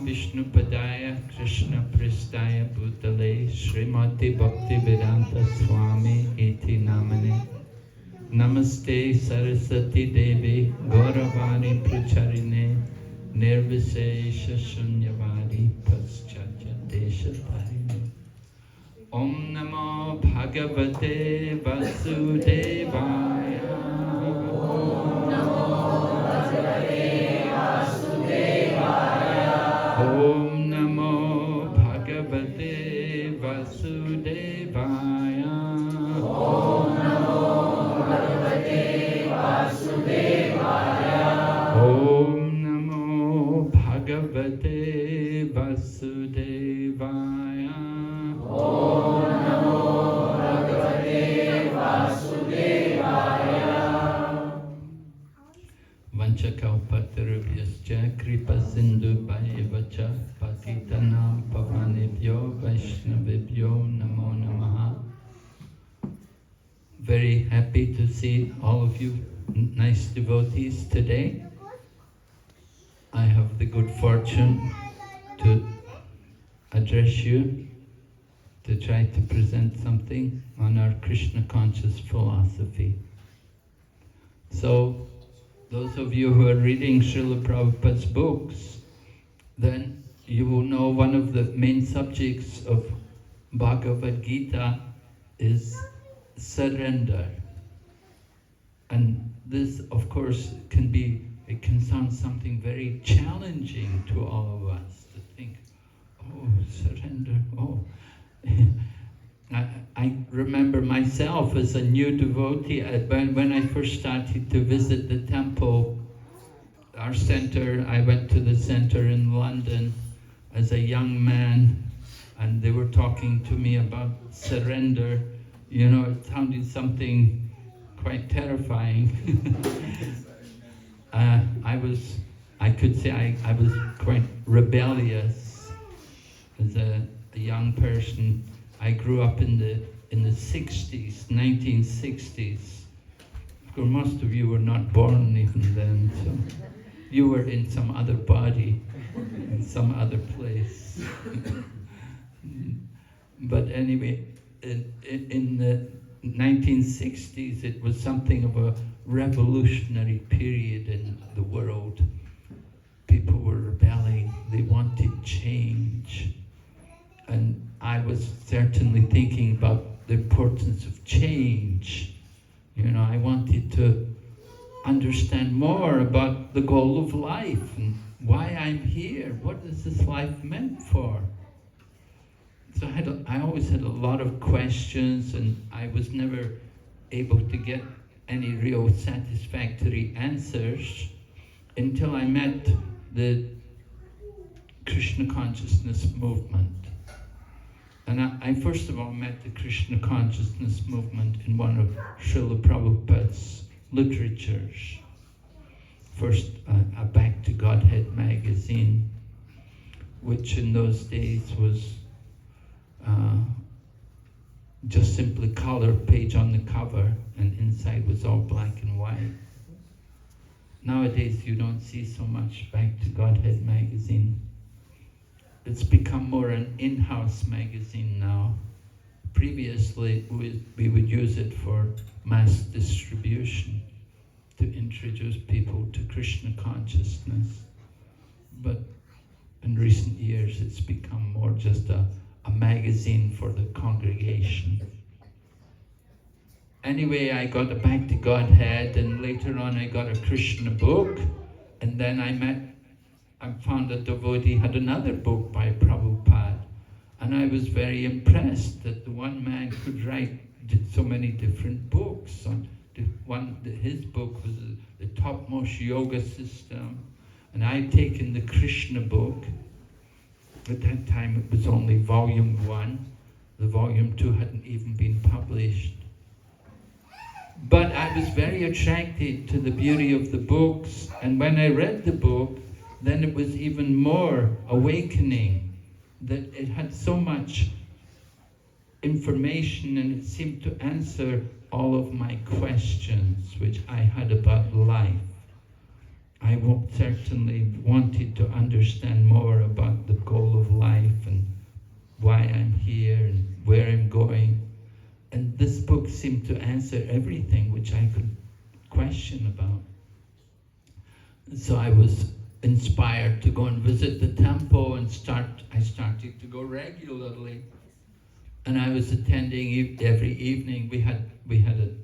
Vishnupadaya Krishna Pristaya Bhutale Srimati Bhakti Vedanta Swami Iti Namane Namaste Saraswati Devi Gauravani Pracharine Nirvisesha Shunyavadi Paschatya Deshatayane Om Namo Bhagavate Vasudevaya Om Namo Bhagavate Vasudevaya. Om Namo Bhagavate Vasudevaya. Vanchakalpatarubhyascha kripa sindhubhayavacha patitanam pavanebhyo vaishnavibhyo namo namaha. Very happy to see all of you nice devotees today. I have the good fortune to address you, to try to present something on our Krishna conscious philosophy. So, those of you who are reading Srila Prabhupada's books, then you will know one of the main subjects of Bhagavad Gita is surrender. And this, of course, it can sound something very challenging to all of us to think, oh, surrender, oh. I remember myself as a new devotee, when I first started to visit the temple, our center, I went to the center in London as a young man, and they were talking to me about surrender. You know, it sounded something quite terrifying. I could say I was quite rebellious as a young person. I grew up in the 60s, 1960s. Of course, most of you were not born even then, so you were in some other body, in some other place. But anyway, in the 1960s, it was something of a revolutionary period in the world. People were rebelling, they wanted change. And I was certainly thinking about the importance of change. You know, I wanted to understand more about the goal of life and why I'm here. What is this life meant for? So I always had a lot of questions, and I was never able to get any real satisfactory answers until I met the Krishna consciousness movement. And I first of all met the Krishna consciousness movement in one of Srila Prabhupada's literatures. First, a Back to Godhead magazine, which in those days was just simply color page on the cover, and inside was all black and white. Nowadays you don't see so much Back to Godhead magazine. It's become more an in-house magazine now. Previously we would use it for mass distribution to introduce people to Krishna consciousness. But in recent years it's become more just a magazine for the congregation. Anyway, I got a Back to Godhead, and later on I got a Krishna book, and then I found a devotee had another book by Prabhupada, and I was very impressed that the one man could write so many different books. His book was the topmost yoga system, and I'd taken the Krishna book. At that time it was only volume 1. The volume 2 hadn't even been published. But I was very attracted to the beauty of the books, and when I read the book, then it was even more awakening, that it had so much information and it seemed to answer all of my questions which I had about life. I certainly wanted to understand more about the goal of life and why I'm here and where I'm going. And this book seemed to answer everything which I could question about. So I was inspired to go and visit the temple, and I started to go regularly. And I was attending every evening. We had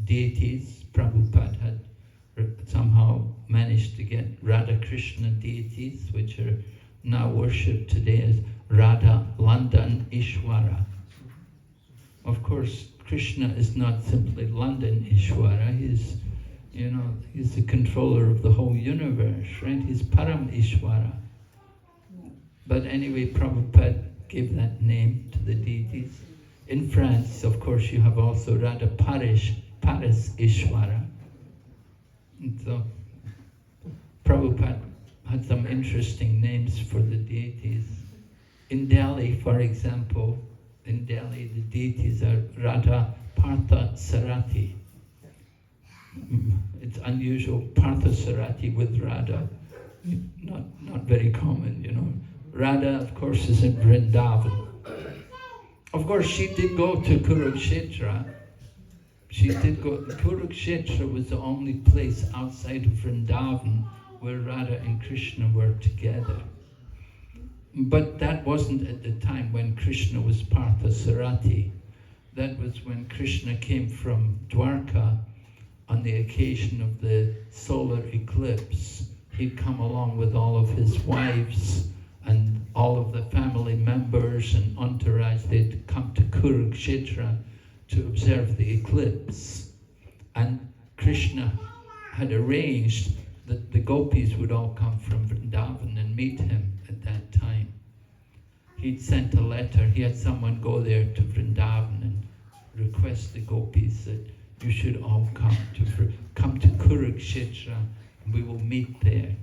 deities. Prabhupada had somehow managed to get Radha Krishna deities, which are now worshipped today as Radha London Ishwara. Of course, Krishna is not simply London Ishwara. You know, he's the controller of the whole universe, right? He's Param Ishvara. But anyway, Prabhupada gave that name to the deities. In France, of course, you have also Radha Paris Ishvara. And so Prabhupada had some interesting names for the deities. In Delhi, for example, in Delhi the deities are Radha Partha Sarati. It's unusual, Partha Sarati with Radha. Not very common, you know. Radha, of course, is in Vrindavan. Of course, she did go to Kurukshetra. She did go. Kurukshetra was the only place outside of Vrindavan where Radha and Krishna were together. But that wasn't at the time when Krishna was Partha Sarati. That was when Krishna came from Dwarka on the occasion of the solar eclipse. He'd come along with all of his wives and all of the family members and entourage. They'd come to Kurukshetra to observe the eclipse. And Krishna had arranged that the gopis would all come from Vrindavan and meet him at that time. He'd sent a letter, he had someone go there to Vrindavan and request the gopis that you should all come to Kurukshetra and we will meet there.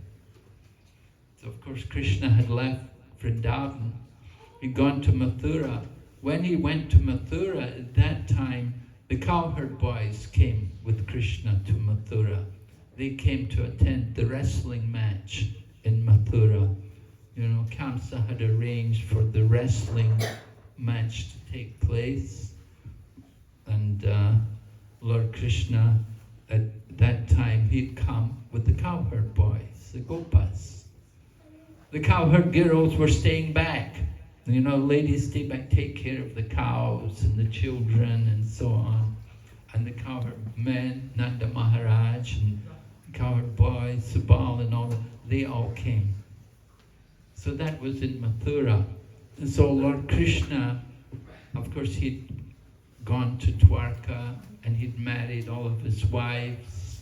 So of course Krishna had left Vrindavan, he'd gone to Mathura. When he went to Mathura, at that time, the cowherd boys came with Krishna to Mathura. They came to attend the wrestling match in Mathura. You know, Kamsa had arranged for the wrestling match to take place. And Lord Krishna, at that time, he'd come with the cowherd boys, the gopas. The cowherd girls were staying back. You know, ladies stay back, take care of the cows and the children and so on. And the cowherd men, Nanda Maharaj and cowherd boys, Subal and all that, they all came. So that was in Mathura. And so Lord Krishna, of course, he'd gone to Dwarka and he'd married all of his wives.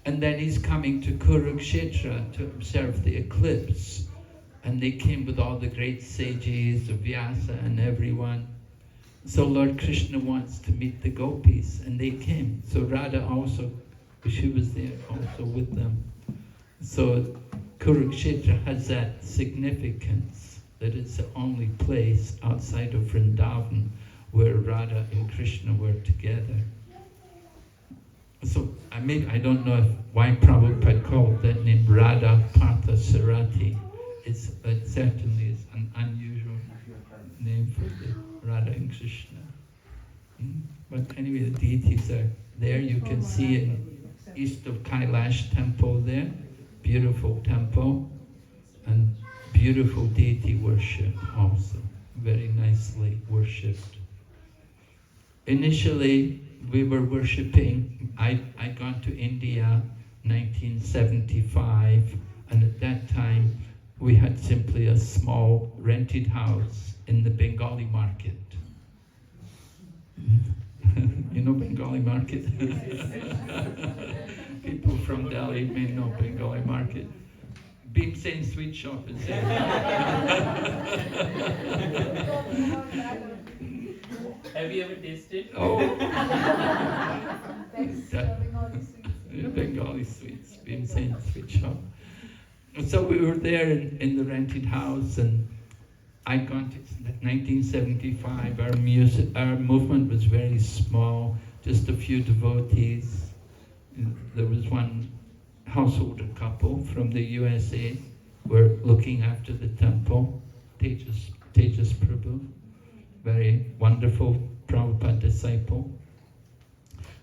And then he's coming to Kurukshetra to observe the eclipse. And they came with all the great sages of Vyasa and everyone. So Lord Krishna wants to meet the gopis, and they came. So Radha also, she was there also with them. So Kurukshetra has that significance that it's the only place outside of Vrindavan where Radha and Krishna were together. So I don't know why Prabhupada called that name Radha Partha Sarati. It certainly is an unusual name for the Radha and Krishna. But anyway, the deities are there. You can see in east of Kailash temple there, beautiful temple, and beautiful deity worship also, very nicely worshipped. Initially, we were worshipping, I'd gone to India 1975, and at that time, we had simply a small rented house in the Bengali market. You know Bengali market? People from Delhi may know Bengali market. Bhimsen sweet shop is there. Have you ever tasted? Oh. Bengali sweets, Bhimsen sweet shop. So we were there in the rented house, and I'd gone to 1975. Our movement was very small, just a few devotees. There was one householder couple from the USA were looking after the temple, Tejas Prabhu, very wonderful Prabhupada disciple.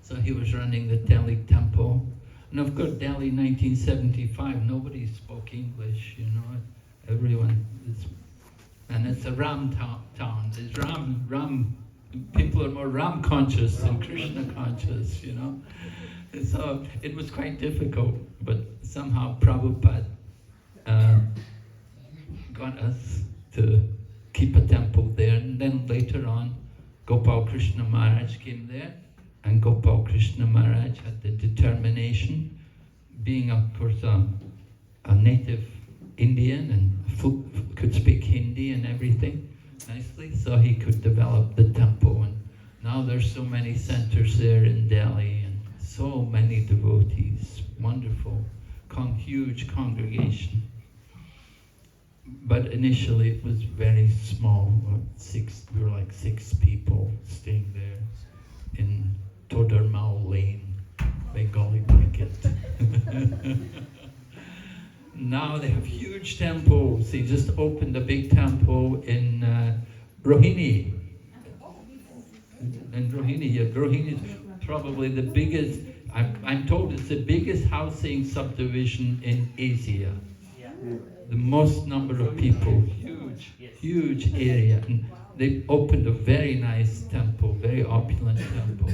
So he was running the Delhi temple. And of course, Delhi 1975, nobody spoke English, you know, everyone is, and it's a Ram town. There's Ram, people are more Ram conscious than Krishna conscious, you know. And so it was quite difficult, but somehow Prabhupada got us to keep a temple there. And then later on, Gopal Krishna Maharaj came there, And Gopal Krishna Maharaj had the determination, being of course a native Indian and could speak Hindi and everything nicely, so he could develop the temple. And now there's so many centers there in Delhi and so many devotees, wonderful, huge congregation. But initially it was very small, we were like 6 people staying there in Todarmao Lane, Bengali Market. Now they have huge temples. They just opened a big temple in Rohini. In Rohini, yeah, Rohini is probably the biggest, I'm told it's the biggest housing subdivision in Asia. Yeah. The most number of people, huge area. And they opened a very nice temple, very opulent temple.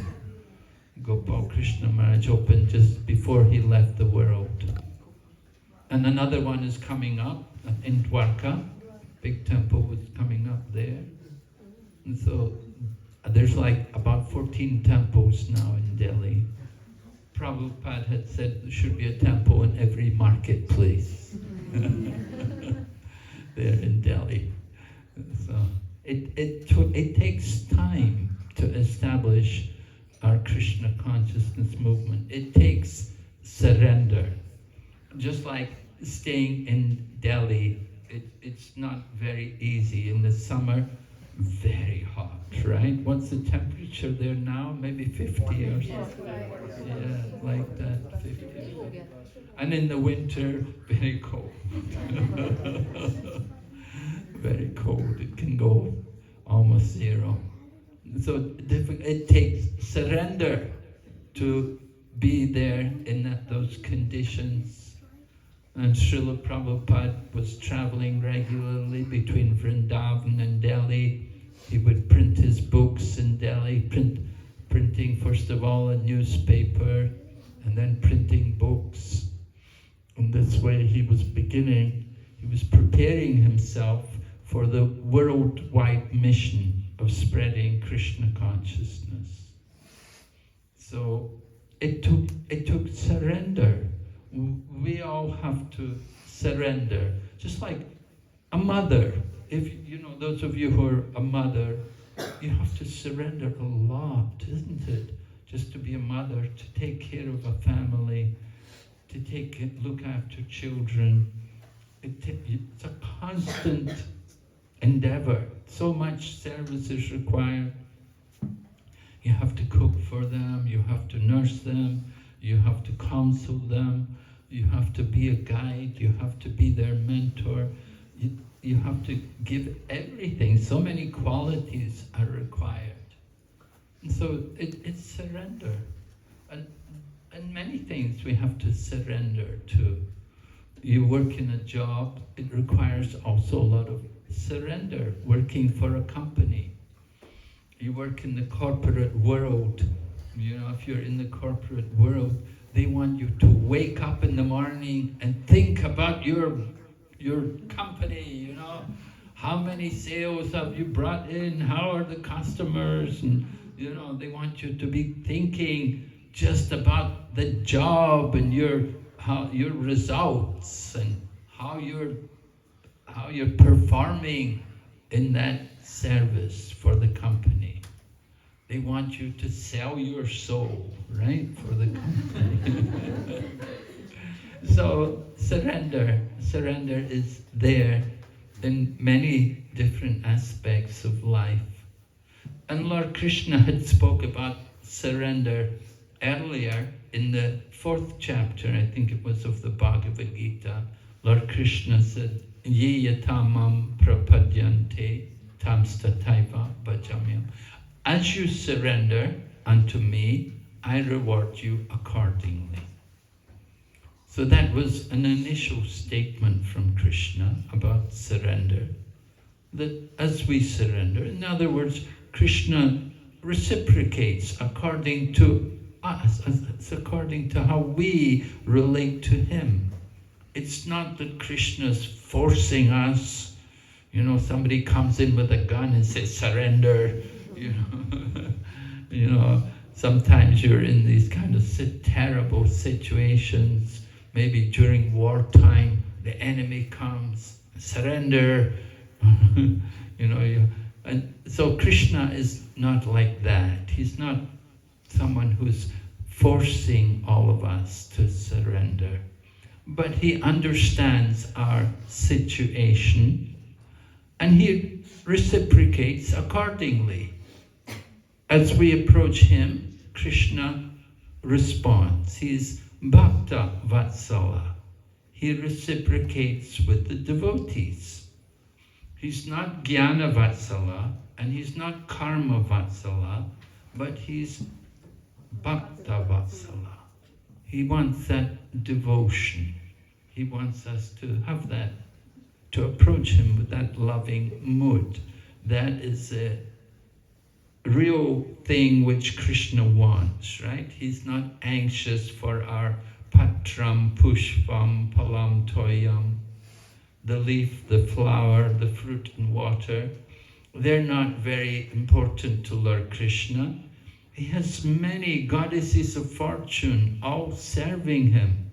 Gopal Krishna Maharaj opened just before he left the world. And another one is coming up in Dwarka. Big temple was coming up there. And so there's like about 14 temples now in Delhi. Prabhupada had said there should be a temple in every marketplace there in Delhi. So it takes time to establish our Krishna consciousness movement. It takes surrender. Just like staying in Delhi, it's not very easy. In the summer, very hot, right? What's the temperature there now? Maybe 50 or something. Yeah, like that, 50. And in the winter, very cold. Very cold. It can go almost 0. So it takes surrender to be there in those conditions. And Srila Prabhupada was traveling regularly between Vrindavan and Delhi. He would print his books in Delhi, printing first of all a newspaper, and then printing books. And this way he was preparing himself for the worldwide mission of spreading Krishna consciousness. So it took surrender. We all have to surrender, just like a mother. If you know, those of you who are a mother, you have to surrender a lot, isn't it? Just to be a mother, to take care of a family, to look after children. It's a constant endeavor. So much service is required. You have to cook for them, you have to nurse them, you have to counsel them, you have to be a guide, you have to be their mentor, you have to give everything. So many qualities are required. And so it's surrender. And many things we have to surrender to. You work in a job, it requires also a lot of surrender, working for a company. You work in the corporate world. You know, if you're in the corporate world, they want you to wake up in the morning and think about your company, you know. How many sales have you brought in? How are the customers? And, you know, they want you to be thinking just about the job and your results and how you're performing in that service for the company. They want you to sell your soul, right, for the company. So surrender is there in many different aspects of life. And Lord Krishna had spoke about surrender earlier in the 4th chapter, I think it was, of the Bhagavad Gita. Lord Krishna said, Ye yatamam prapadyante tamstataiva bhajamyam. As you surrender unto me, I reward you accordingly. So that was an initial statement from Krishna about surrender. That as we surrender, in other words, Krishna reciprocates according to us, it's according to how we relate to him. It's not that Krishna's forcing us. You know, somebody comes in with a gun and says, surrender. You know, sometimes you're in these kind of terrible situations, maybe during wartime, the enemy comes, surrender, and so Krishna is not like that. He's not someone who's forcing all of us to surrender. But he understands our situation and he reciprocates accordingly. As we approach him, Krishna responds. He's Bhakta Vatsala. He reciprocates with the devotees. He's not Jnana Vatsala and he's not Karma Vatsala, but he's Bhakta Vatsala. He wants that devotion. He wants us to have that, to approach him with that loving mood. That is a real thing which Krishna wants, right? He's not anxious for our patram, pushpam, palam, toyam, the leaf, the flower, the fruit and water. They're not very important to Lord Krishna. He has many goddesses of fortune all serving him.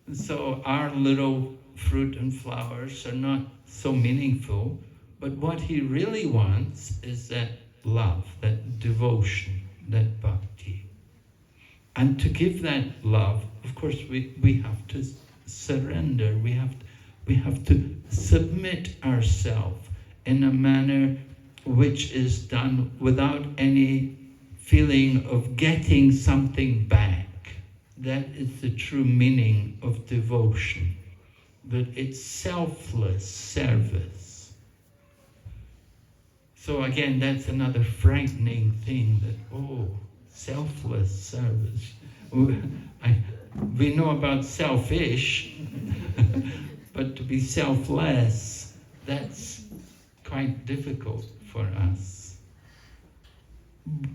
And so our little fruit and flowers are not so meaningful, but what he really wants is that love, that devotion, that bhakti. And to give that love, of course, we have to surrender. We have to submit ourselves in a manner which is done without any feeling of getting something back. That is the true meaning of devotion, that it's selfless service. So again, that's another frightening thing, that, selfless service. We know about selfish, but to be selfless, that's quite difficult for us.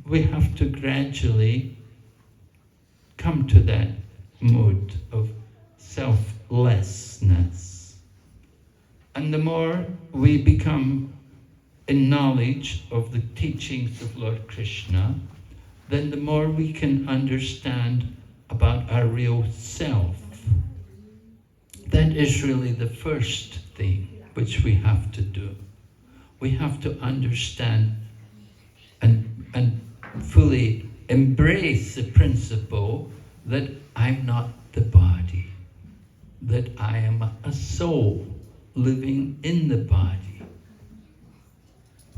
We have to gradually come to that mood of selflessness. And the more we become in knowledge of the teachings of Lord Krishna, then the more we can understand about our real self. That is really the first thing which we have to do. We have to understand and fully embrace the principle that I'm not the body, that I am a soul living in the body.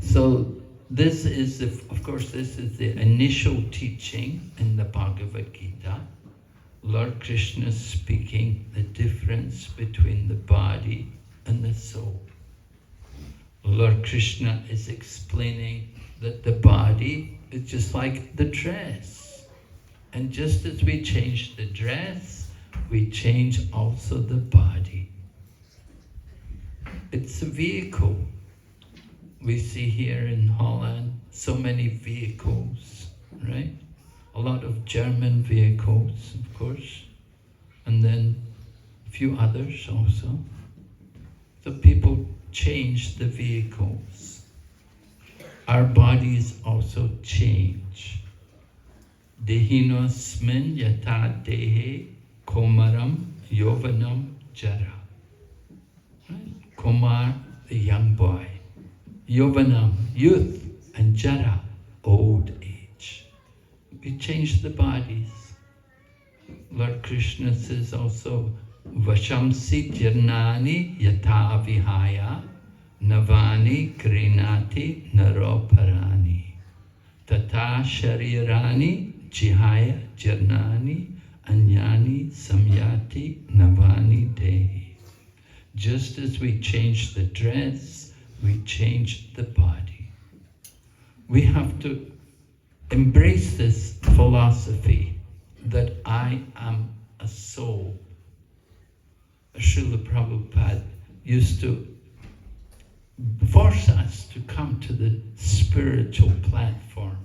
So this is, of course, this is the initial teaching in the Bhagavad Gita. Lord Krishna is speaking the difference between the body and the soul. Lord Krishna is explaining that the body is just like the dress. And just as we change the dress, we change also the body. It's a vehicle. We see here in Holland so many vehicles, right? A lot of German vehicles, of course, and then a few others also. So people change the vehicles. Our bodies also change. Dehinosmin yata dehe komaram yovanam jara. Right? Komar, the young boy. Yovanam, youth, and jara, old age. We change the bodies. Lord Krishna says also, Vashamsi jirnani yata vihaya navani grinati naroparani tata sharirani jihaya jirnani anyani samyati navani dehi. Just as we change the dress, we change the body. We have to embrace this philosophy that I am a soul. Srila Prabhupada used to force us to come to the spiritual platform.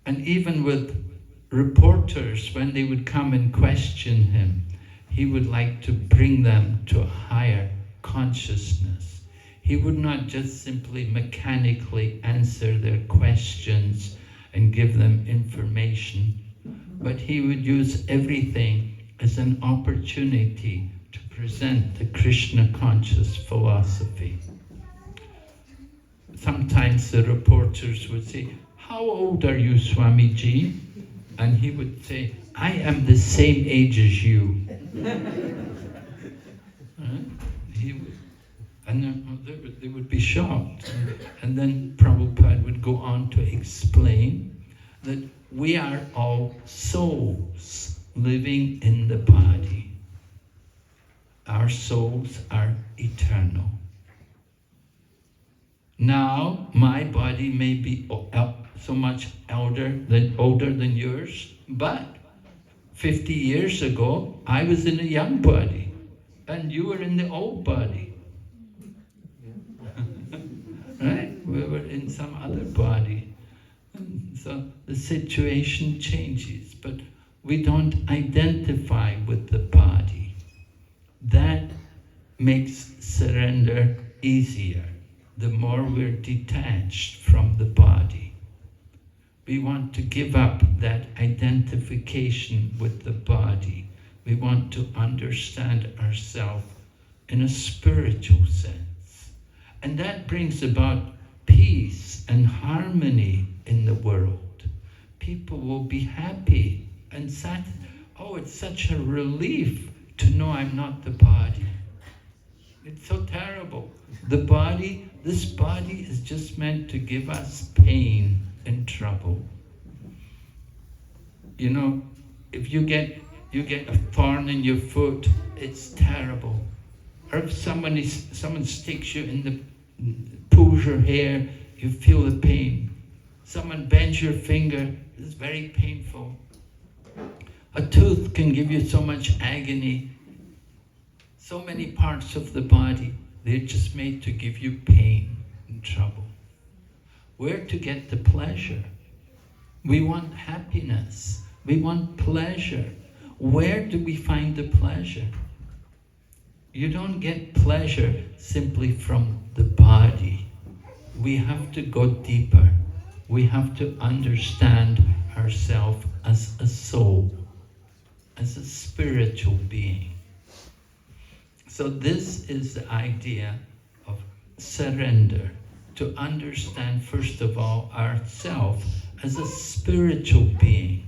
And even with reporters, when they would come and question him, he would like to bring them to a higher consciousness. He would not just simply mechanically answer their questions and give them information. But he would use everything as an opportunity to present the Krishna conscious philosophy. Sometimes the reporters would say, "How old are you, Swamiji?" And he would say, "I am the same age as you." He would, and they would be shocked. And then Prabhupada would go on to explain that we are all souls living in the body. Our souls are eternal. Now, my body may be so much older than yours, but 50 years ago, I was in a young body, and you were in the old body. Right? We were in some other body. And so the situation changes, but we don't identify with the body. That makes surrender easier. The more we're detached from the body. We want to give up that identification with the body. We want to understand ourselves in a spiritual sense. And that brings about peace and harmony in the world. People will be happy and sad. Oh, it's such a relief to know I'm not the body. It's so terrible. This body is just meant to give us pain and trouble. You know, if you get a thorn in your foot, it's terrible. Or if someone sticks you in pulls your hair, you feel the pain. Someone bends your finger, it's very painful. A tooth can give you so much agony. So many parts of the body, they're just made to give you pain and trouble. Where to get the pleasure? We want happiness. We want pleasure. Where do we find the pleasure? You don't get pleasure simply from the body. We have to go deeper. We have to understand ourselves as a soul, as a spiritual being. So this is the idea of surrender, to understand first of all ourselves as a spiritual being,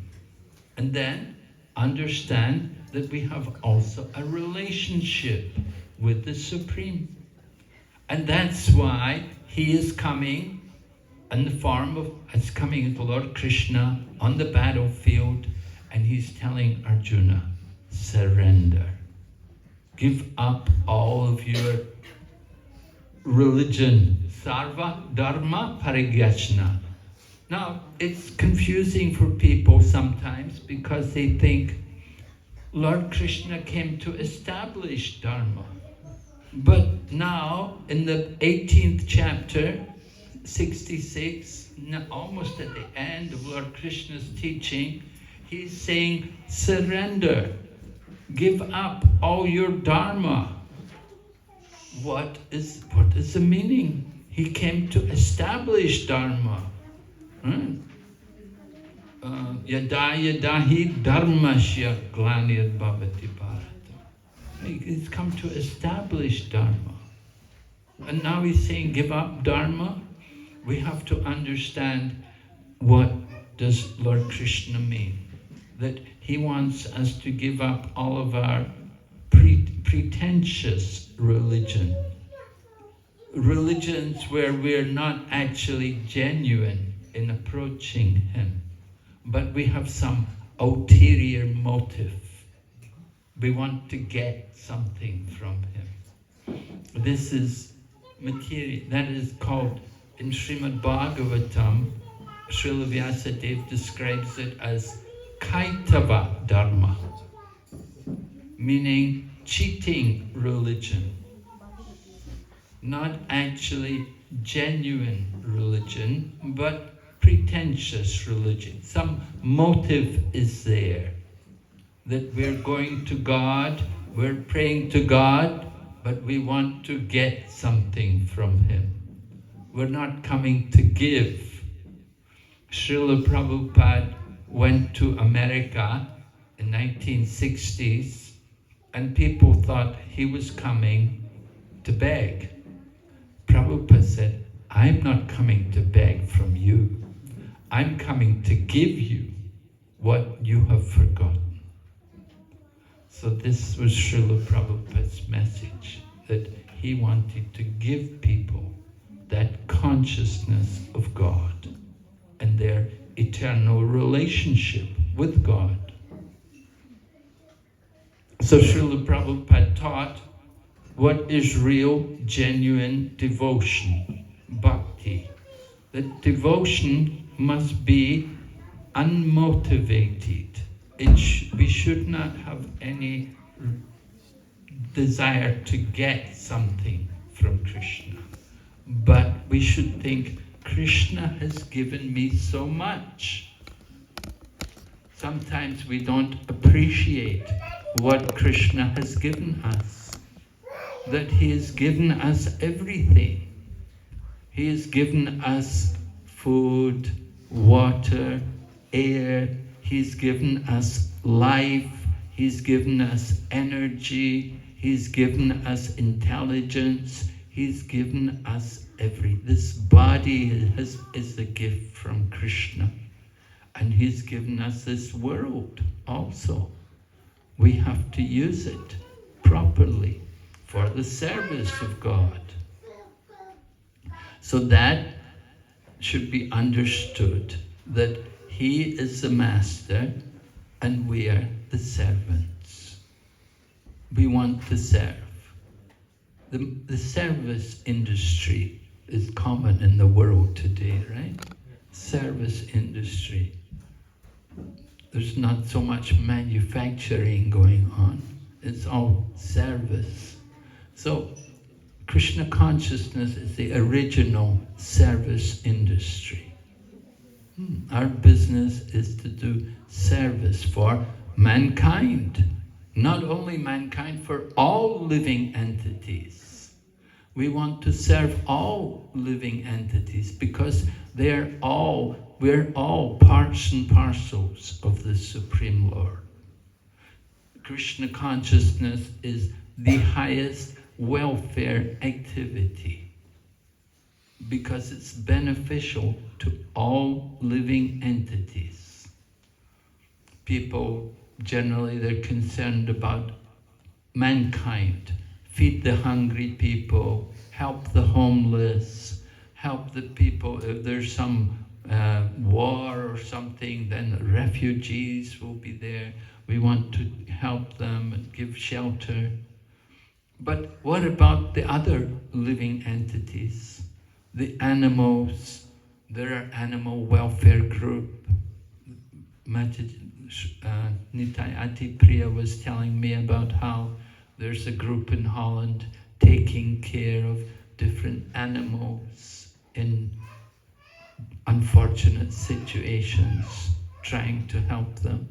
and then understand that we have also a relationship with the Supreme. And that's why he is coming in the form of, as coming as Lord Krishna on the battlefield, and he's telling Arjuna, surrender. Give up all of your religion. Sarva dharma parigyachna. Now, it's confusing for people sometimes because they think Lord Krishna came to establish dharma. But now, in the 18th chapter, 66, almost at the end of Lord Krishna's teaching, he's saying, surrender. Give up all your dharma. What is the meaning? He came to establish dharma. Yada yadahi dharmasya glanir bhavati bharata. He's come to establish dharma. And now he's saying give up dharma. We have to understand what does Lord Krishna mean. That he wants us to give up all of our pretentious religion. Religions where we're not actually genuine in approaching him, but we have some ulterior motive. We want to get something from him. This is material. That is called, in Srimad Bhagavatam, Srila Vyasadeva describes it as Kaitava Dharma, meaning cheating religion, not actually genuine religion, but pretentious religion. Some motive is there, that we're going to God, we're praying to God, but we want to get something from him. We're not coming to give. Srila Prabhupada went to America in 1960s, and people thought he was coming to beg. Prabhupada said, I'm not coming to beg from you. I'm coming to give you what you have forgotten. So this was Srila Prabhupada's message, that he wanted to give people that consciousness of God and their eternal relationship with God. So Srila Prabhupada taught what is real, genuine devotion, bhakti. That devotion must be unmotivated. We should not have any desire to get something from Krishna. But we should think, Krishna has given me so much. Sometimes we don't appreciate what Krishna has given us. That he has given us everything. He has given us food, water, air. He's given us life. He's given us energy. He's given us intelligence. He's given us this body is a gift from Krishna. And he's given us this world also. We have to use it properly for the service of God. So that should be understood, that he is the master and we are the servants. We want to serve. The service industry is common in the world today, right? Service industry. There's not so much manufacturing going on. It's all service. So Krishna consciousness is the original service industry. Our business is to do service for mankind. Not only mankind, for all living entities. We want to serve all living entities because we're all parts and parcels of the Supreme Lord. Krishna consciousness is the highest welfare activity because it's beneficial to all living entities. People generally, they're concerned about mankind. Feed the hungry people, help the homeless, help the people. If there's some war or something, then refugees will be there. We want to help them and give shelter. But what about the other living entities? The animals. There are animal welfare group. Nitai Ati Priya was telling me about how there's a group in Holland taking care of different animals in unfortunate situations, trying to help them.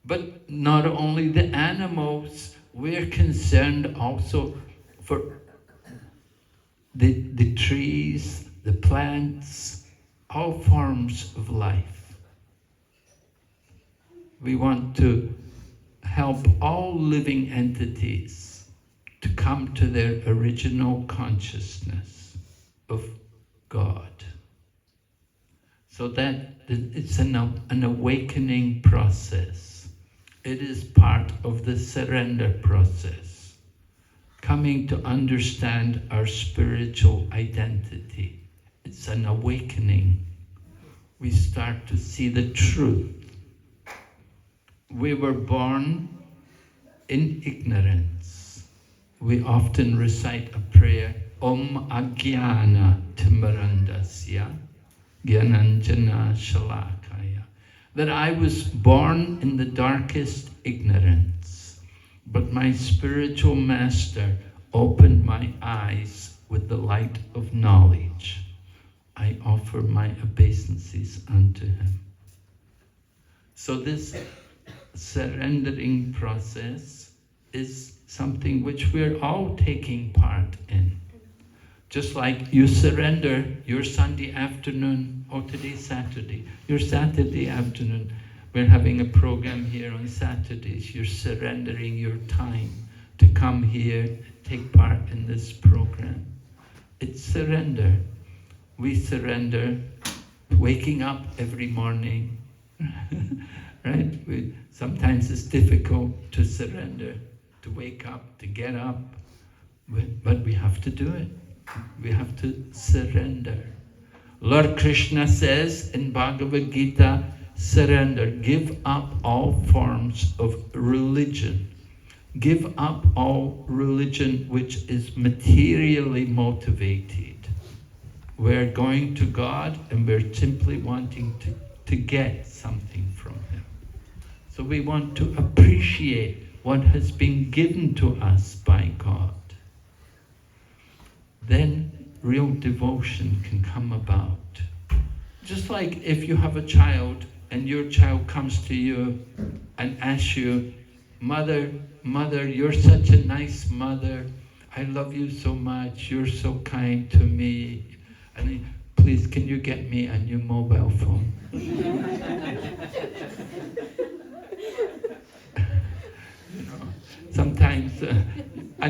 But not only the animals, we're concerned also for the trees, the plants, all forms of life. We want to help all living entities to come to their original consciousness of God. So that it's an awakening process. It is part of the surrender process. Coming to understand our spiritual identity. It's an awakening. We start to see the truth. We were born in ignorance. We often recite a prayer, Om Ajnana Timirandasya Gyananjana Shalakaya. That I was born in the darkest ignorance, but my spiritual master opened my eyes with the light of knowledge. I offer my obeisances unto him. So this surrendering process is something which we're all taking part in. Just like you surrender your Sunday afternoon, or today's Saturday, your Saturday afternoon. We're having a program here on Saturdays. You're surrendering your time to come here, take part in this program. It's surrender. We surrender waking up every morning, right? Sometimes it's difficult to surrender, to wake up, to get up, but we have to do it. We have to surrender. Lord Krishna says in Bhagavad Gita, surrender, give up all forms of religion. Give up all religion which is materially motivated. We're going to God and we're simply wanting to get something from Him. So we want to appreciate what has been given to us by God. Then real devotion can come about. Just like if you have a child and your child comes to you and asks you, Mother, you're such a nice mother. I love you so much. You're so kind to me. And please, can you get me a new mobile phone?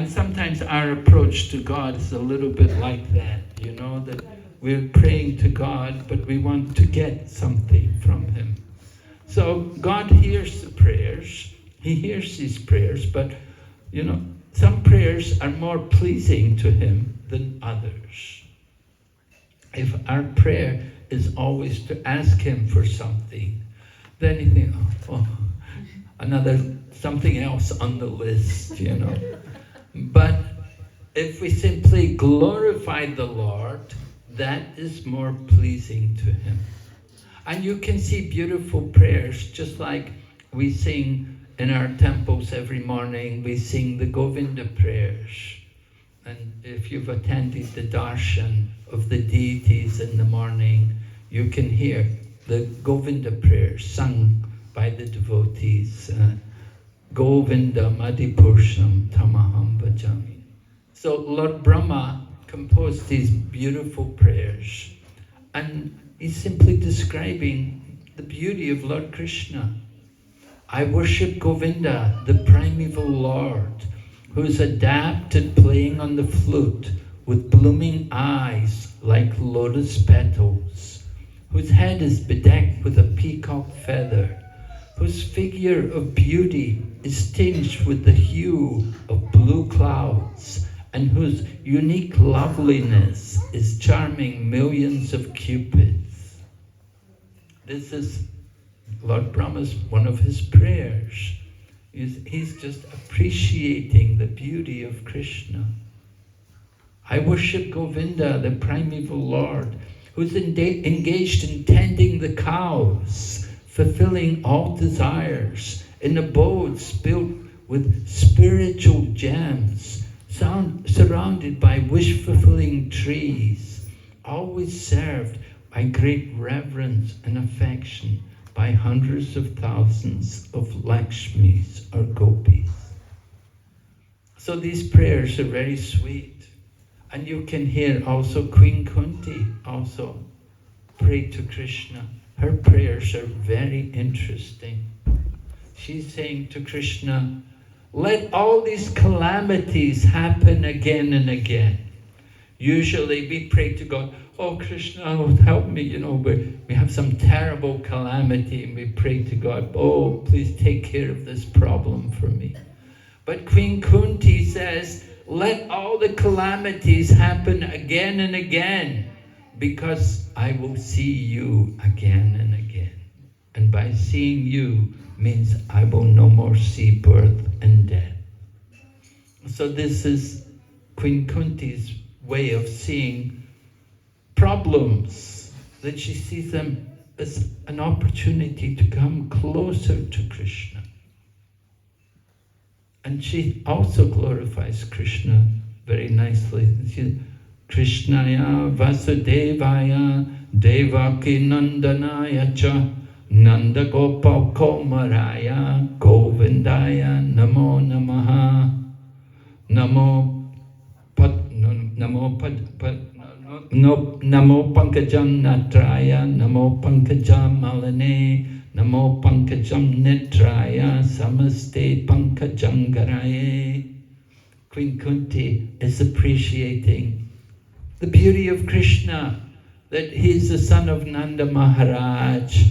Sometimes our approach to God is a little bit like that, that we're praying to God, but we want to get something from Him. So God hears the prayers, He hears these prayers, but some prayers are more pleasing to Him than others. If our prayer is always to ask Him for something, then you think, another something else on the list, But if we simply glorify the Lord, that is more pleasing to Him. And you can see beautiful prayers, just like we sing in our temples every morning, we sing the Govinda prayers. And if you've attended the darshan of the deities in the morning, you can hear the Govinda prayers sung by the devotees. Govinda Madhipursham Tamaham Bhajami. So Lord Brahma composed these beautiful prayers, and he's simply describing the beauty of Lord Krishna. I worship Govinda, the primeval Lord, who's adapted playing on the flute with blooming eyes like lotus petals, whose head is bedecked with a peacock feather, whose figure of beauty is tinged with the hue of blue clouds, and whose unique loveliness is charming millions of cupids. This is Lord Brahma's one of his prayers. He's just appreciating the beauty of Krishna. I worship Govinda, the primeval Lord, who's engaged in tending the cows, fulfilling all desires, in abodes built with spiritual gems, surrounded by wish-fulfilling trees, always served by great reverence and affection by hundreds of thousands of Lakshmis or Gopis. So these prayers are very sweet. And you can hear also Queen Kunti also pray to Krishna. Her prayers are very interesting. She's saying to Krishna, let all these calamities happen again and again. Usually we pray to God, oh Krishna, help me, we have some terrible calamity and we pray to God, oh, please take care of this problem for me. But Queen Kunti says, let all the calamities happen again and again, because I will see you again and again. And by seeing you means I will no more see birth and death. So this is Queen Kunti's way of seeing problems, that she sees them as an opportunity to come closer to Krishna. And she also glorifies Krishna very nicely. Krishnaya Vasudevaya Devaki Nandanaya Cha Nanda Gopal Komaraya Govindaya Namo Namaha Namo Namo pankajam natraya, namo pankajam malane, namo pankajam netraya, samaste pankajam garaye. Queen Kunti is appreciating the beauty of Krishna, that he's the son of Nanda Maharaj,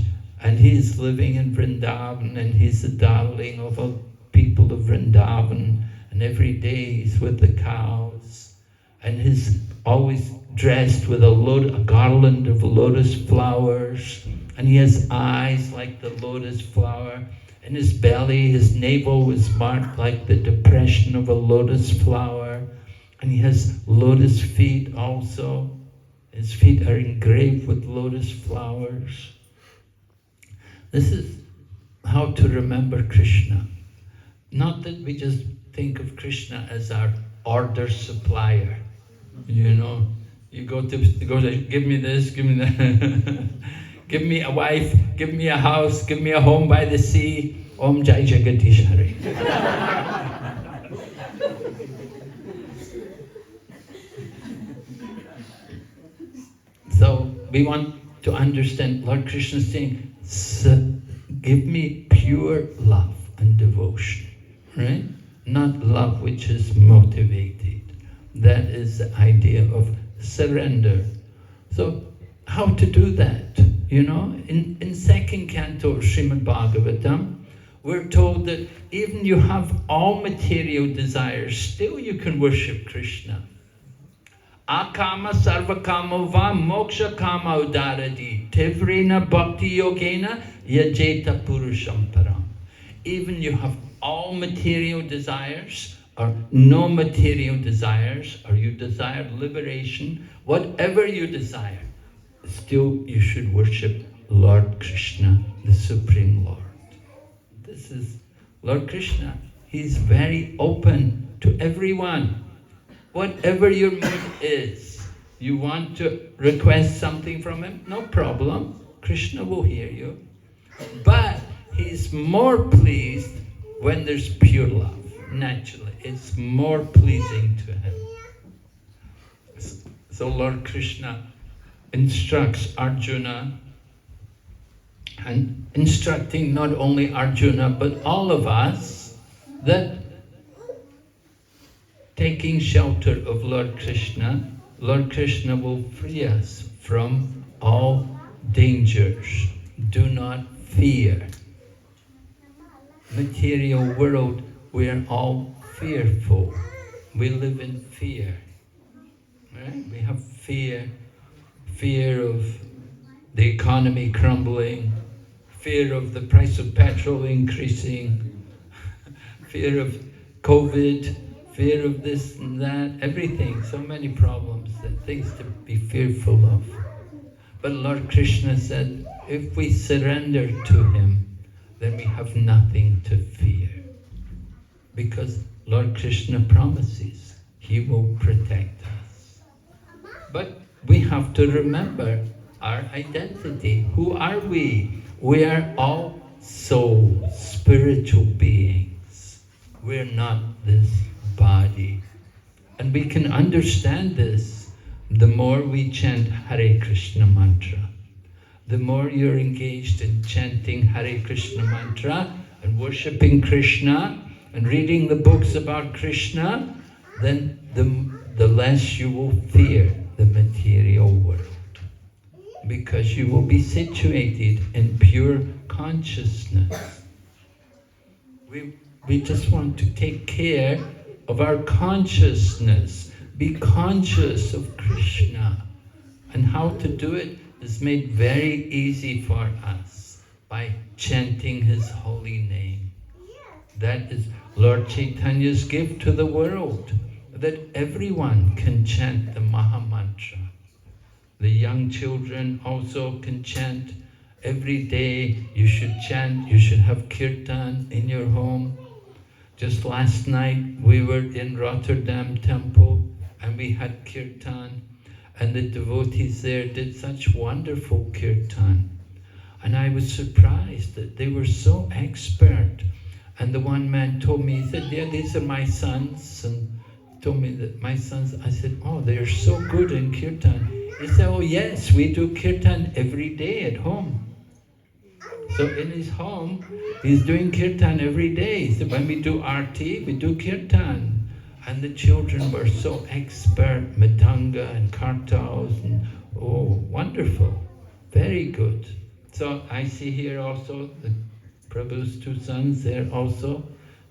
and he's living in Vrindavan, and he's the darling of all people of Vrindavan, and every day he's with the cows, and he's always dressed with a garland of lotus flowers, and he has eyes like the lotus flower. In his belly, his navel was marked like the depression of a lotus flower, and he has lotus feet also. His feet are engraved with lotus flowers. This is how to remember Krishna. Not that we just think of Krishna as our order supplier. You know, you go to give me this, give me that. Give me a wife, give me a house, give me a home by the sea. Om Jai Jagadish Hare. So we want to understand Lord Krishna saying, give me pure love and devotion, right? Not love which is motivated. That is the idea of surrender. So how to do that? You know, in second canto of Srimad Bhagavatam, we're told that even you have all material desires, still you can worship Krishna. Akama sarvakama va moksha kama udaradi tivrena bhakti yogena yajeta purusham param. Even you have all material desires or no material desires, or you desire liberation, whatever you desire, still you should worship Lord Krishna, the Supreme Lord. This is Lord Krishna. He's very open to everyone. Whatever your mood is, you want to request something from him, no problem. Krishna will hear you. But he's more pleased when there's pure love. Naturally, it's more pleasing to him. So Lord Krishna instructs Arjuna, and instructing not only Arjuna but all of us, that taking shelter of Lord Krishna will free us from all dangers. Do not fear. Material world, we are all fearful. We live in fear. Right? We have fear of the economy crumbling, fear of the price of petrol increasing, fear of COVID, fear of this and that, everything, so many problems, things to be fearful of. But Lord Krishna said, if we surrender to him, then we have nothing to fear. Because Lord Krishna promises he will protect us. But we have to remember our identity. Who are we? We are all souls, spiritual beings. We're not this body. And we can understand this the more we chant Hare Krishna mantra. The more you're engaged in chanting Hare Krishna mantra and worshipping Krishna and reading the books about Krishna, then the less you will fear the material world. Because you will be situated in pure consciousness. We just want to take care of our consciousness. Be conscious of Krishna. And how to do it is made very easy for us by chanting his holy name. That is Lord Chaitanya's gift to the world, that everyone can chant the Maha Mantra. The young children also can chant. Every day you should chant, you should have kirtan in your home. Just last night we were in Rotterdam temple and we had kirtan, and the devotees there did such wonderful kirtan. And I was surprised that they were so expert. And the one man told me, he said, yeah, these are my sons, and told me that my sons, I said, oh, they're so good in kirtan. He said, oh yes, we do kirtan every day at home. So in his home, he's doing kirtan every day. He said, when we do arti, we do kirtan. And the children were so expert, mridanga and kartals, and oh, wonderful, very good. So I see here also the Prabhu's two sons, they're also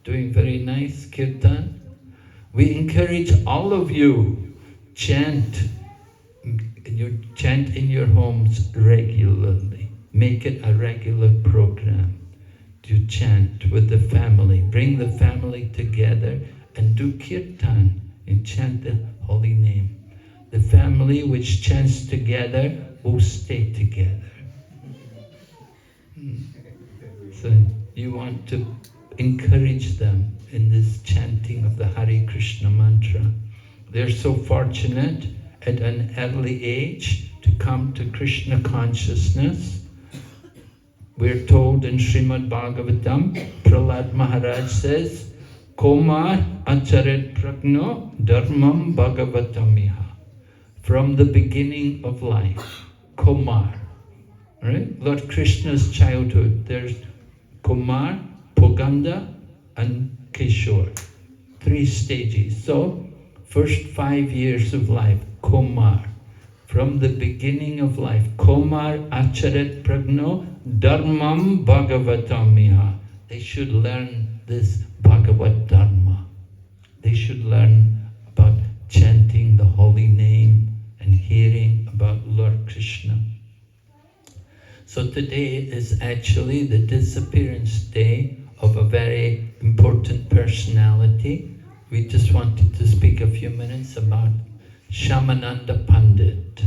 doing very nice kirtan. We encourage all of you, chant in your homes regularly. Make it a regular program to chant with the family. Bring the family together and do kirtan and chant the holy name. The family which chants together will stay together. So you want to encourage them in this chanting of the Hare Krishna mantra. They're so fortunate at an early age to come to Krishna consciousness. We're told in Srimad Bhagavatam, Prahlad Maharaj says, Komar acharet pragno dharmam bhagavatamiha. From the beginning of life, Komar. Right? Lord Krishna's childhood, there's Kumar, Poganda and Kishore. 3 stages. So, first 5 years of life, Kumar. From the beginning of life, Kumar acharet pragno dharmam bhagavatamiha. They should learn this Bhagavad Dharma. They should learn about chanting the holy name and hearing about Lord Krishna. So today is actually the disappearance day of a very important personality. We just wanted to speak a few minutes about Shyamananda Pandit.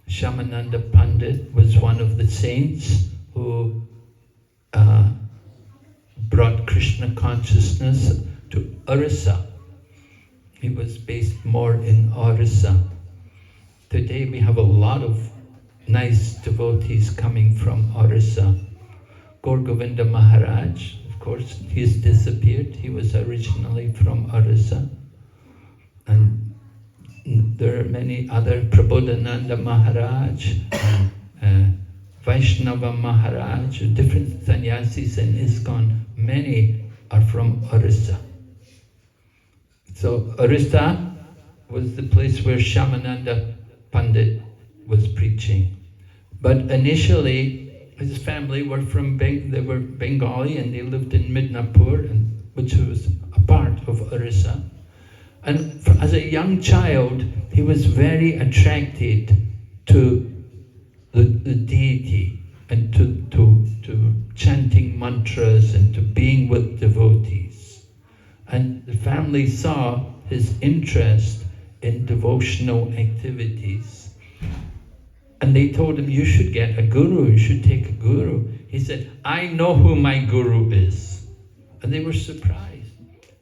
Shyamananda Pandit was one of the saints who brought Krishna consciousness to Orissa. He was based more in Orissa. Today we have a lot of nice devotees coming from Orissa. Gaur Govinda Maharaj, of course, he's disappeared. He was originally from Orissa. And there are many other, Prabodhananda Maharaj, and Vaishnava Maharaj, different sannyasis in ISKCON, many are from Orissa. So Orissa was the place where Shyamananda Pandit was preaching. But initially, his family were they were Bengali and they lived in Midnapur, which was a part of Orissa. And as a young child, he was very attracted to the deity and to chanting mantras and to being with devotees. And the family saw his interest in devotional activities. And they told him, you should get a guru, you should take a guru. He said, I know who my guru is. And they were surprised.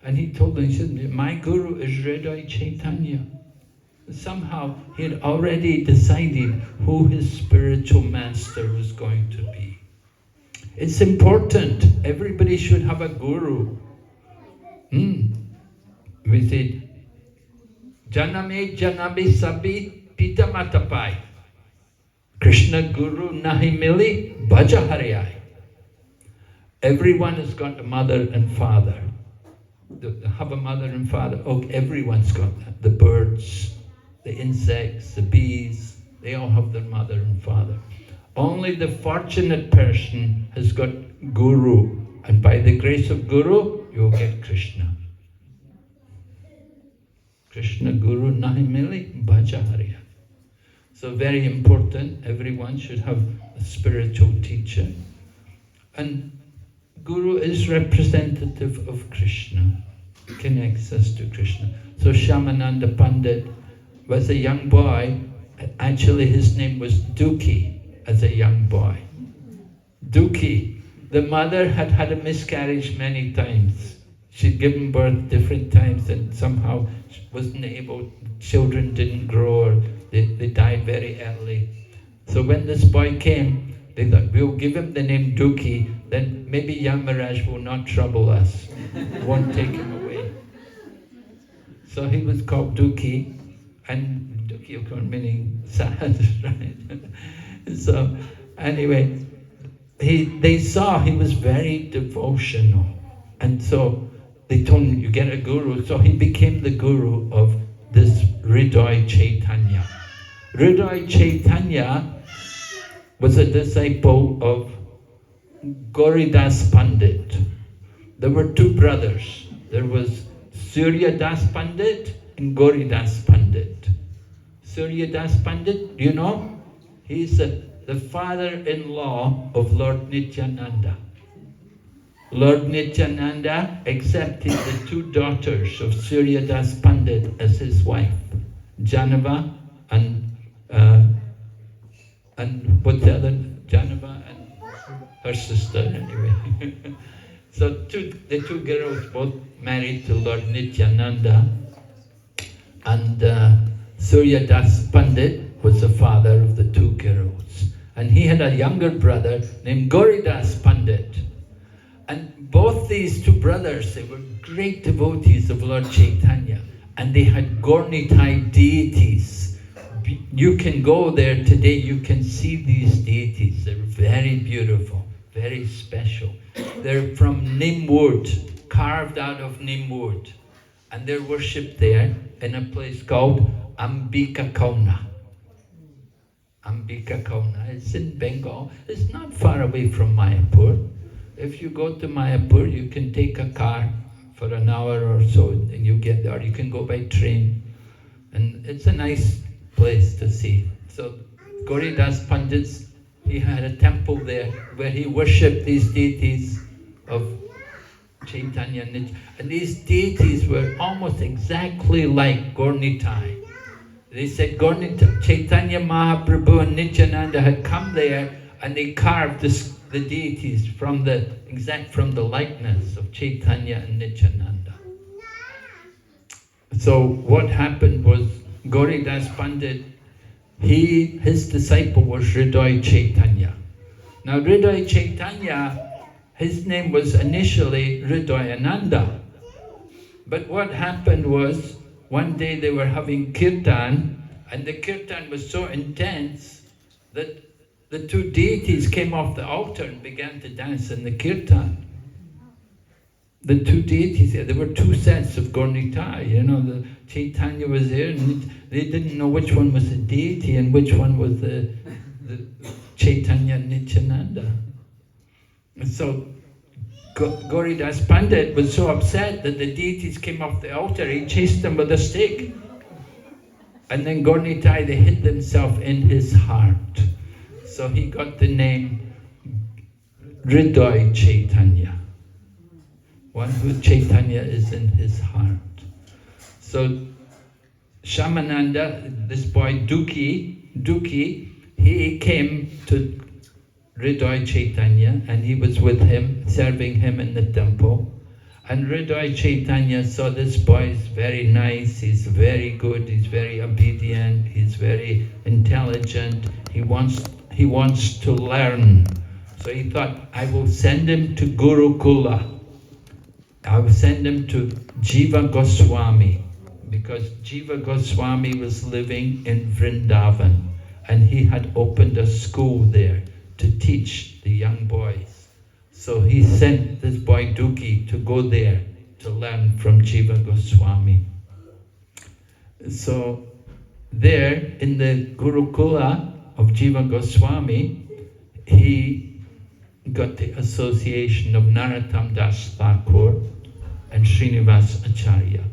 And he told them, he said, my guru is Hriday Chaitanya. Somehow he had already decided who his spiritual master was going to be. It's important. Everybody should have a guru. We said, Janame Janabe Sabi Pita Matapai. Krishna Guru Nahi Mili Bhaja Hariyai. Everyone has got a mother and father. Have a mother and father. Oh, everyone's got that. The birds, the insects, the bees, they all have their mother and father. Only the fortunate person has got Guru. And by the grace of Guru, you'll get Krishna. Krishna Guru Nahi Mili Bhaja Hariyai. So very important, everyone should have a spiritual teacher. And Guru is representative of Krishna, connects us to Krishna. So Shyamananda Pandit was a young boy. Actually his name was Dukhi as a young boy. Dukhi. The mother had had a miscarriage many times. She'd given birth different times and somehow wasn't able, children didn't grow or they died very early. So when this boy came, they thought, we'll give him the name Dukhi, then maybe Yamaraj will not trouble us, won't take him away. So he was called Dukhi. and Dukkha meaning sad, right? So anyway, they saw he was very devotional, and so they told him, you get a guru. So he became the guru of this Hriday Chaitanya. Hriday Chaitanya was a disciple of Gauridas Pandit. There were two brothers. There was Surya Das Pandit and Gauridas Pandit. Surya Das Pandit, do you know? He's the father-in-law of Lord Nityananda. Lord Nityananda accepted the two daughters of Surya Das Pandit as his wife, Janava and what's the other? Janava and her sister, anyway. So the two girls both married to Lord Nityananda, and Surya Das Pandit was the father of the two girls. And he had a younger brother named Gauridas Pandit. And both these two brothers, they were great devotees of Lord Chaitanya, and they had Gaurnitai deities. You can go there today, you can see these deities. They're very beautiful, very special. They're from neem wood, carved out of neem wood. And they're worshipped there in a place called Ambikakona. Ambikakona, it's in Bengal. It's not far away from Mayapur. If you go to Mayapur, you can take a car for an hour or so and you get there. You can go by train. And it's a nice place to see. So Gauridas Pandit, he had a temple there where he worshipped these deities of Chaitanya. And these deities were almost exactly like Gaurnitai. They said Chaitanya Mahaprabhu and Nityananda had come there and they carved the deities from the likeness of Chaitanya and Nityananda. So what happened was Gauridas Pandit, his disciple was Hriday Chaitanya. Now Hriday Chaitanya, his name was initially Hridayananda. But what happened was, one day they were having kirtan, and the kirtan was so intense that the two deities came off the altar and began to dance in the kirtan. The two deities, there were two sets of Gaurnitai, the Chaitanya was there, and they didn't know which one was the deity and which one was the Chaitanya Nityananda. And so Gauridas Pandit was so upset that the deities came off the altar, he chased them with a stick. And then Gaurnitai, they hid themselves in his heart. So he got the name Hriday Chaitanya. One who Chaitanya is in his heart. So Shamananda, this boy Duki, he came to Hriday Chaitanya and he was with him, serving him in the temple. And Hriday Chaitanya saw this boy is very nice, he's very good, he's very obedient, he's very intelligent, he wants to learn. So he thought, I will send him to Gurukula. I will send him to Jiva Goswami, because Jiva Goswami was living in Vrindavan and he had opened a school there to teach the young boys. So he sent this boy Duki to go there to learn from Jiva Goswami. So there in the Gurukula of Jiva Goswami, he got the association of Narottam Das Thakur and Srinivas Acharya.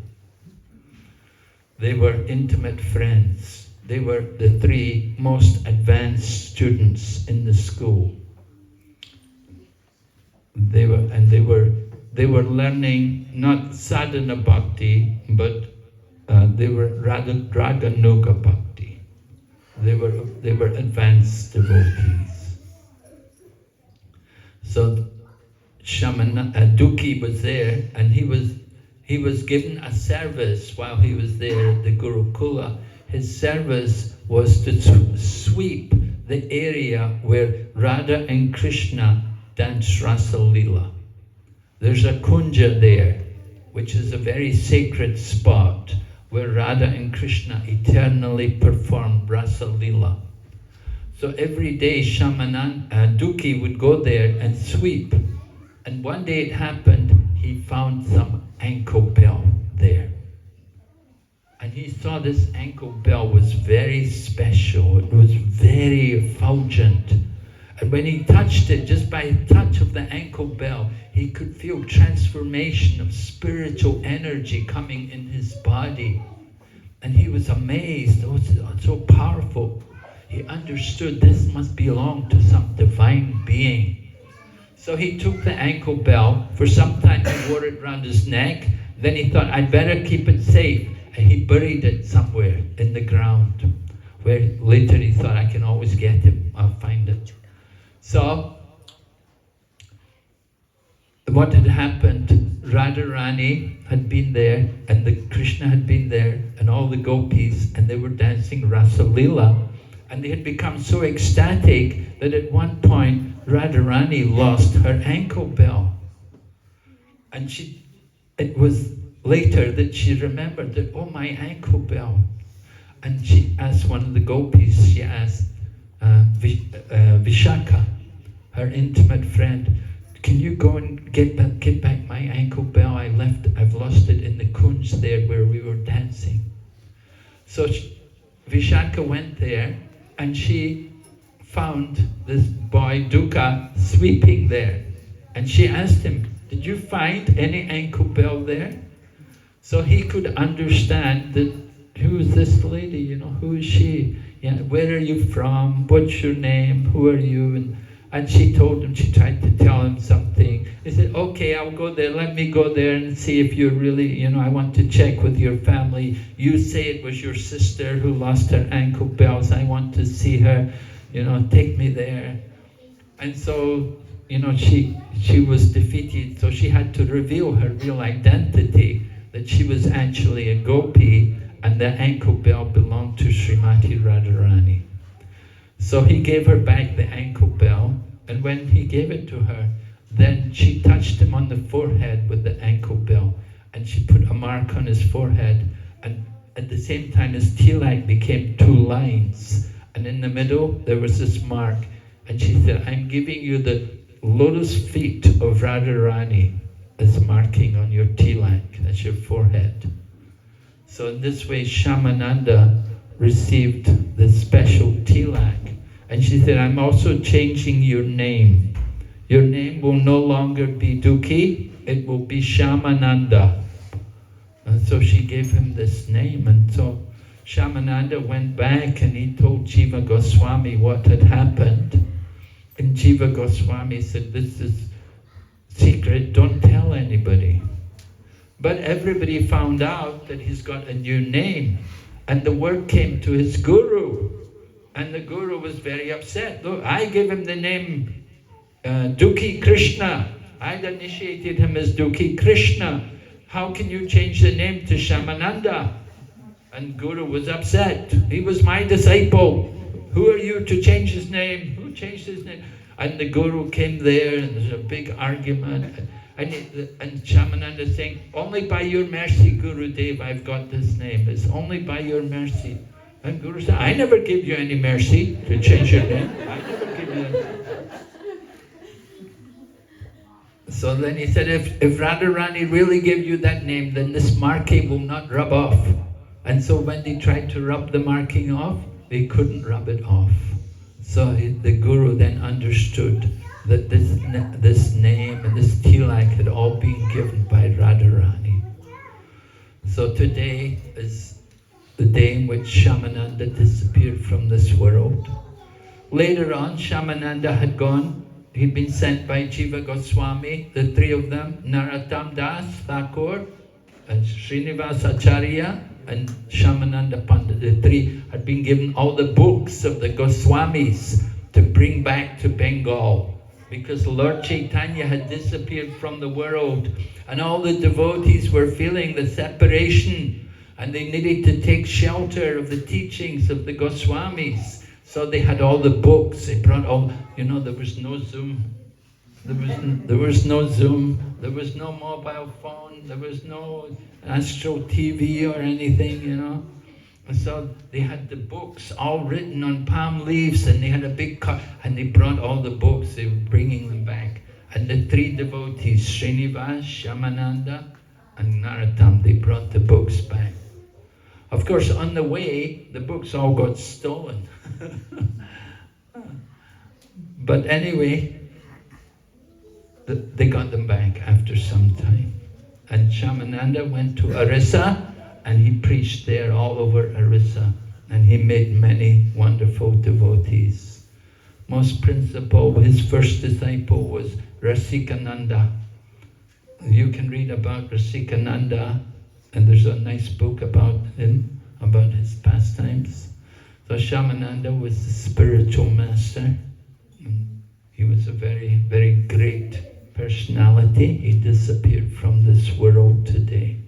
They were intimate friends. They were the three most advanced students in the school. They were learning not sadhana bhakti, but they were raganuga bhakti. They were advanced devotees. So Duki was there, and he was given a service while he was there at the Gurukula. His service was to sweep the area where Radha and Krishna dance Rasa Leela. There's a kunja there, which is a very sacred spot where Radha and Krishna eternally performed Rasa Leela. So every day Duki would go there and sweep. And one day it happened, he found some ankle bell there. And he saw this ankle bell was very special. It was very effulgent. And when he touched it, just by a touch of the ankle bell, he could feel transformation of spiritual energy coming in his body. And he was amazed. Oh, it's so powerful. He understood this must belong to some divine being. So he took the ankle bell. For some time he wore it around his neck. Then he thought, I'd better keep it safe. And he buried it somewhere in the ground, where later he thought, I can always get it, I'll find it. So, what had happened, Radharani had been there, and the Krishna had been there, and all the gopis, and they were dancing Rasa Leela, and they had become so ecstatic that at one point, Radharani lost her ankle bell. And it was later that she remembered that, oh, my ankle bell. And she asked one of the gopis, she asked Vishaka, her intimate friend, can you go and get back my ankle bell? I've lost it in the kunj there where we were dancing. So Vishaka went there and she found this boy Duka sweeping there. And she asked him, did you find any ankle bell there? So he could understand that, who is this lady, who is she? Yeah, where are you from? What's your name? Who are you? And she told him, she tried to tell him something. He said, okay, I'll go there. Let me go there and see if you're really, I want to check with your family. You say it was your sister who lost her ankle bells. I want to see her, take me there. And so, she was defeated. So she had to reveal her real identity, that she was actually a gopi, and the ankle bell belonged to Srimati Radharani. So he gave her back the ankle bell, and when he gave it to her, then she touched him on the forehead with the ankle bell, and she put a mark on his forehead, and at the same time his tilak became 2 lines, and in the middle there was this mark, and she said, I'm giving you the lotus feet of Radharani as marking on your tilak, that's your forehead. So in this way Shyamananda received the special tilak. And she said, I'm also changing your name. Your name will no longer be Duki, it will be Shyamananda. And so she gave him this name. And so Shyamananda went back and he told Jiva Goswami what had happened. And Jiva Goswami said, this is secret, don't tell anybody. But everybody found out that he's got a new name. And the word came to his guru. And the guru was very upset. Look, I gave him the name Duki Krishna. I'd initiated him as Duki Krishna. How can you change the name to Shyamananda? And Guru was upset. He was my disciple. Who are you to change his name? Who changed his name? And the Guru came there and there's a big argument. And Shyamananda saying, only by your mercy, Guru Dev, I've got this name. It's only by your mercy. And Guru said, I never give you any mercy to change your name. I never give you that. So then he said, if Radharani really gave you that name, then this marking will not rub off. And so when they tried to rub the marking off, they couldn't rub it off. So the Guru then understood that this name and this tilak had all been given by Radharani. So today is the day in which Shyamananda disappeared from this world. Later on, Shyamananda had gone. He'd been sent by Jiva Goswami, the 3 of them, Narottam Das Thakur, and Srinivas Acharya, and Shyamananda Pandit. The 3 had been given all the books of the Goswamis to bring back to Bengal, because Lord Chaitanya had disappeared from the world, and all the devotees were feeling the separation, and they needed to take shelter of the teachings of the Goswamis. So they had all the books. They brought all, there was no Zoom. There was no Zoom. There was no mobile phone. There was no astral TV or anything, you know. And so they had the books all written on palm leaves, and they had a big car, and they brought all the books, they were bringing them back. And the three devotees, Srinivas, Shamananda, and Narottam, they brought the books back. Of course, on the way, the books all got stolen. But anyway, they got them back after some time. And Shamananda went to Orissa, and he preached there all over Orissa. And he made many wonderful devotees. Most principal, his first disciple was Rasikananda. You can read about Rasikananda, and there's a nice book about him, about his pastimes. So Shamananda was the spiritual master. He was a very, very great personality. He disappeared from this world today.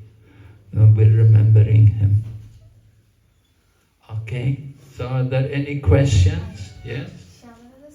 We're remembering him. Okay, so are there any questions? Yes?